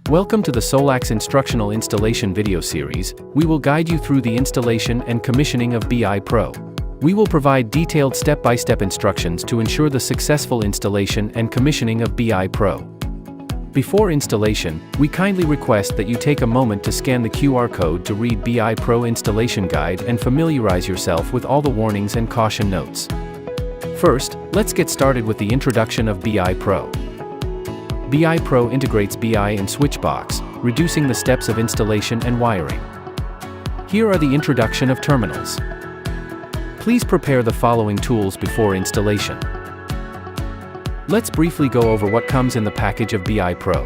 Welcome to the SolaX instructional installation video series. We will guide you through the installation and commissioning of BI Pro. We will provide detailed step-by-step instructions to ensure the successful installation and commissioning of BI Pro. Before installation, we kindly request that you take a moment to scan the QR code to read BI Pro installation guide and familiarize yourself with all the warnings and caution notes. First, let's get started with the introduction of BI Pro. BI Pro integrates BI and Switchbox, reducing the steps of installation and wiring. Here are the introduction of terminals. Please prepare the following tools before installation. Let's briefly go over what comes in the package of BI Pro.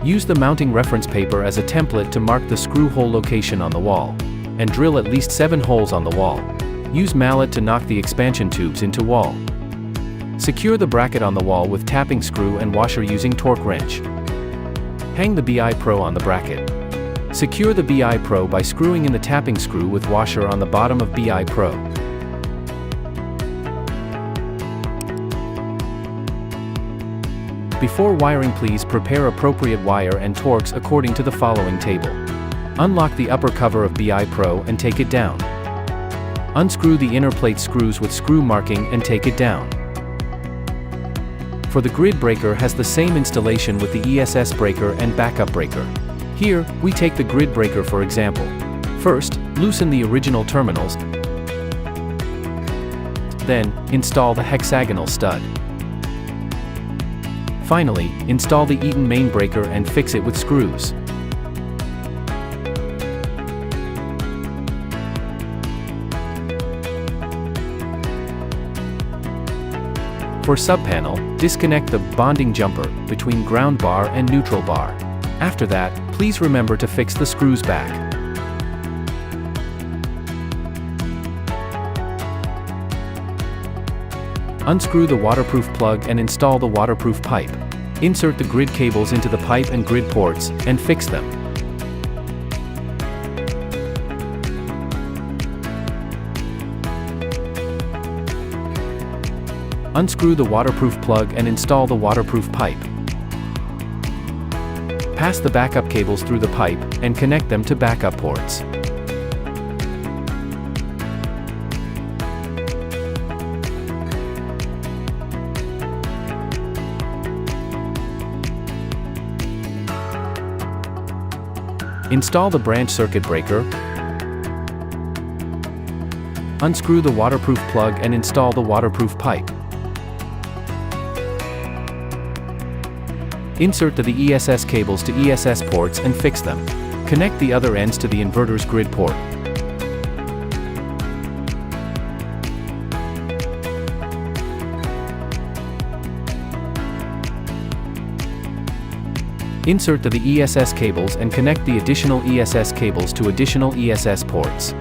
Use the mounting reference paper as a template to mark the screw hole location on the wall, and drill at least 7 holes on the wall. Use mallet to knock the expansion tubes into wall. Secure the bracket on the wall with tapping screw and washer using torque wrench. Hang the BI Pro on the bracket. Secure the BI Pro by screwing in the tapping screw with washer on the bottom of BI Pro. Before wiring, please prepare appropriate wire and Torx according to the following table. Unlock the upper cover of BI Pro and take it down. Unscrew the inner plate screws with screw marking and take it down. For the grid breaker has the same installation with the ESS breaker and backup breaker. Here, we take the grid breaker for example. First, loosen the original terminals. Then, install the hexagonal stud. Finally, install the Eaton main breaker and fix it with screws. For subpanel, disconnect the bonding jumper between ground bar and neutral bar. After that, please remember to fix the screws back. Unscrew the waterproof plug and install the waterproof pipe. Insert the grid cables into the pipe and grid ports, and fix them. Unscrew the waterproof plug and install the waterproof pipe. Pass the backup cables through the pipe, and connect them to backup ports. Install the branch circuit breaker. Unscrew the waterproof plug and install the waterproof pipe. Insert the ESS cables to ESS ports and fix them. Connect the other ends to the inverter's grid port. Insert the ESS cables and connect the additional ESS cables to additional ESS ports.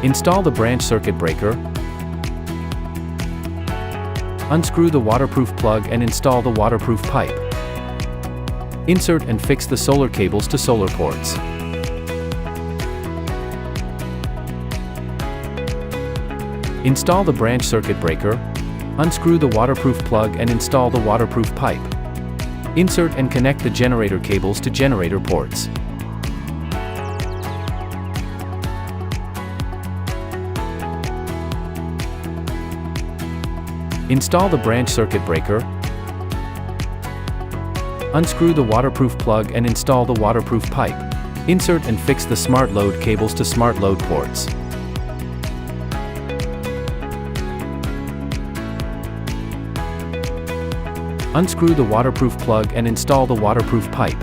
Install the branch circuit breaker. Unscrew the waterproof plug and install the waterproof pipe. Insert and fix the solar cables to solar ports. Install the branch circuit breaker. Unscrew the waterproof plug and install the waterproof pipe. Insert and connect the generator cables to generator ports. Install the branch circuit breaker. Unscrew the waterproof plug and install the waterproof pipe. Insert and fix the smart load cables to smart load ports. Unscrew the waterproof plug and install the waterproof pipe.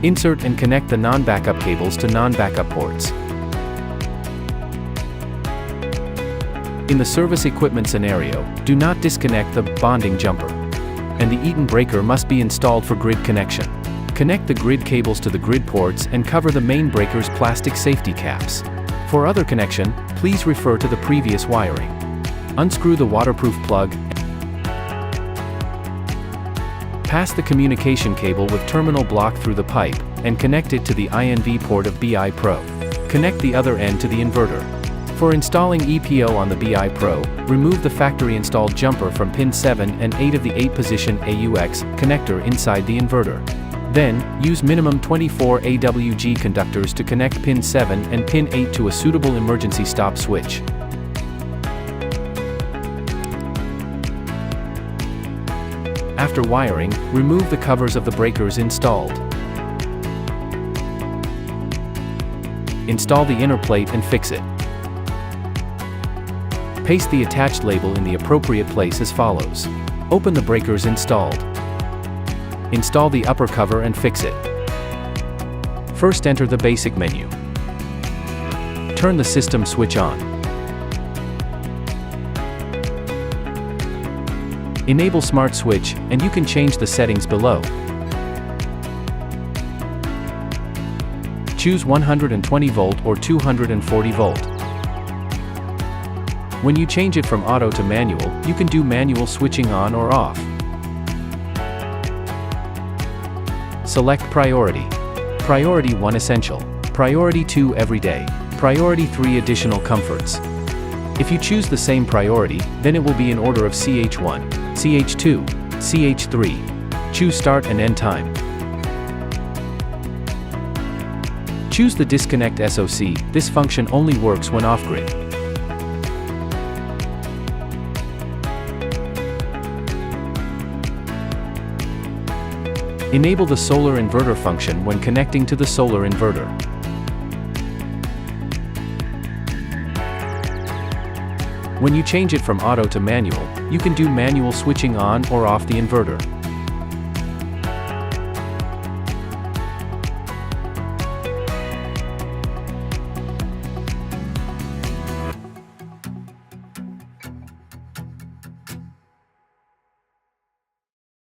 Insert and connect the non-backup cables to non-backup ports. In the service equipment scenario, do not disconnect the bonding jumper, and the Eaton breaker must be installed for grid connection. Connect the grid cables to the grid ports and cover the main breaker's plastic safety caps. For other connection, please refer to the previous wiring. Unscrew the waterproof plug. Pass the communication cable with terminal block through the pipe, and connect it to the INV port of BI Pro. Connect the other end to the inverter. For installing EPO on the BI Pro, remove the factory installed jumper from pin 7 and 8 of the 8-position AUX connector inside the inverter. Then, use minimum 24 AWG conductors to connect pin 7 and pin 8 to a suitable emergency stop switch. After wiring, remove the covers of the breakers installed. Install the inner plate and fix it. Paste the attached label in the appropriate place as follows. Open the breakers installed. Install the upper cover and fix it. First, enter the basic menu. Turn the system switch on. Enable Smart Switch, and you can change the settings below. Choose 120 volt or 240 volt. When you change it from auto to manual, you can do manual switching on or off. Select Priority. Priority 1 Essential. Priority 2 Everyday. Priority 3 Additional Comforts. If you choose the same priority, then it will be in order of CH1, CH2, CH3. Choose Start and End Time. Choose the Disconnect SOC. This function only works when off-grid. Enable the solar inverter function when connecting to the solar inverter. When you change it from auto to manual, you can do manual switching on or off the inverter.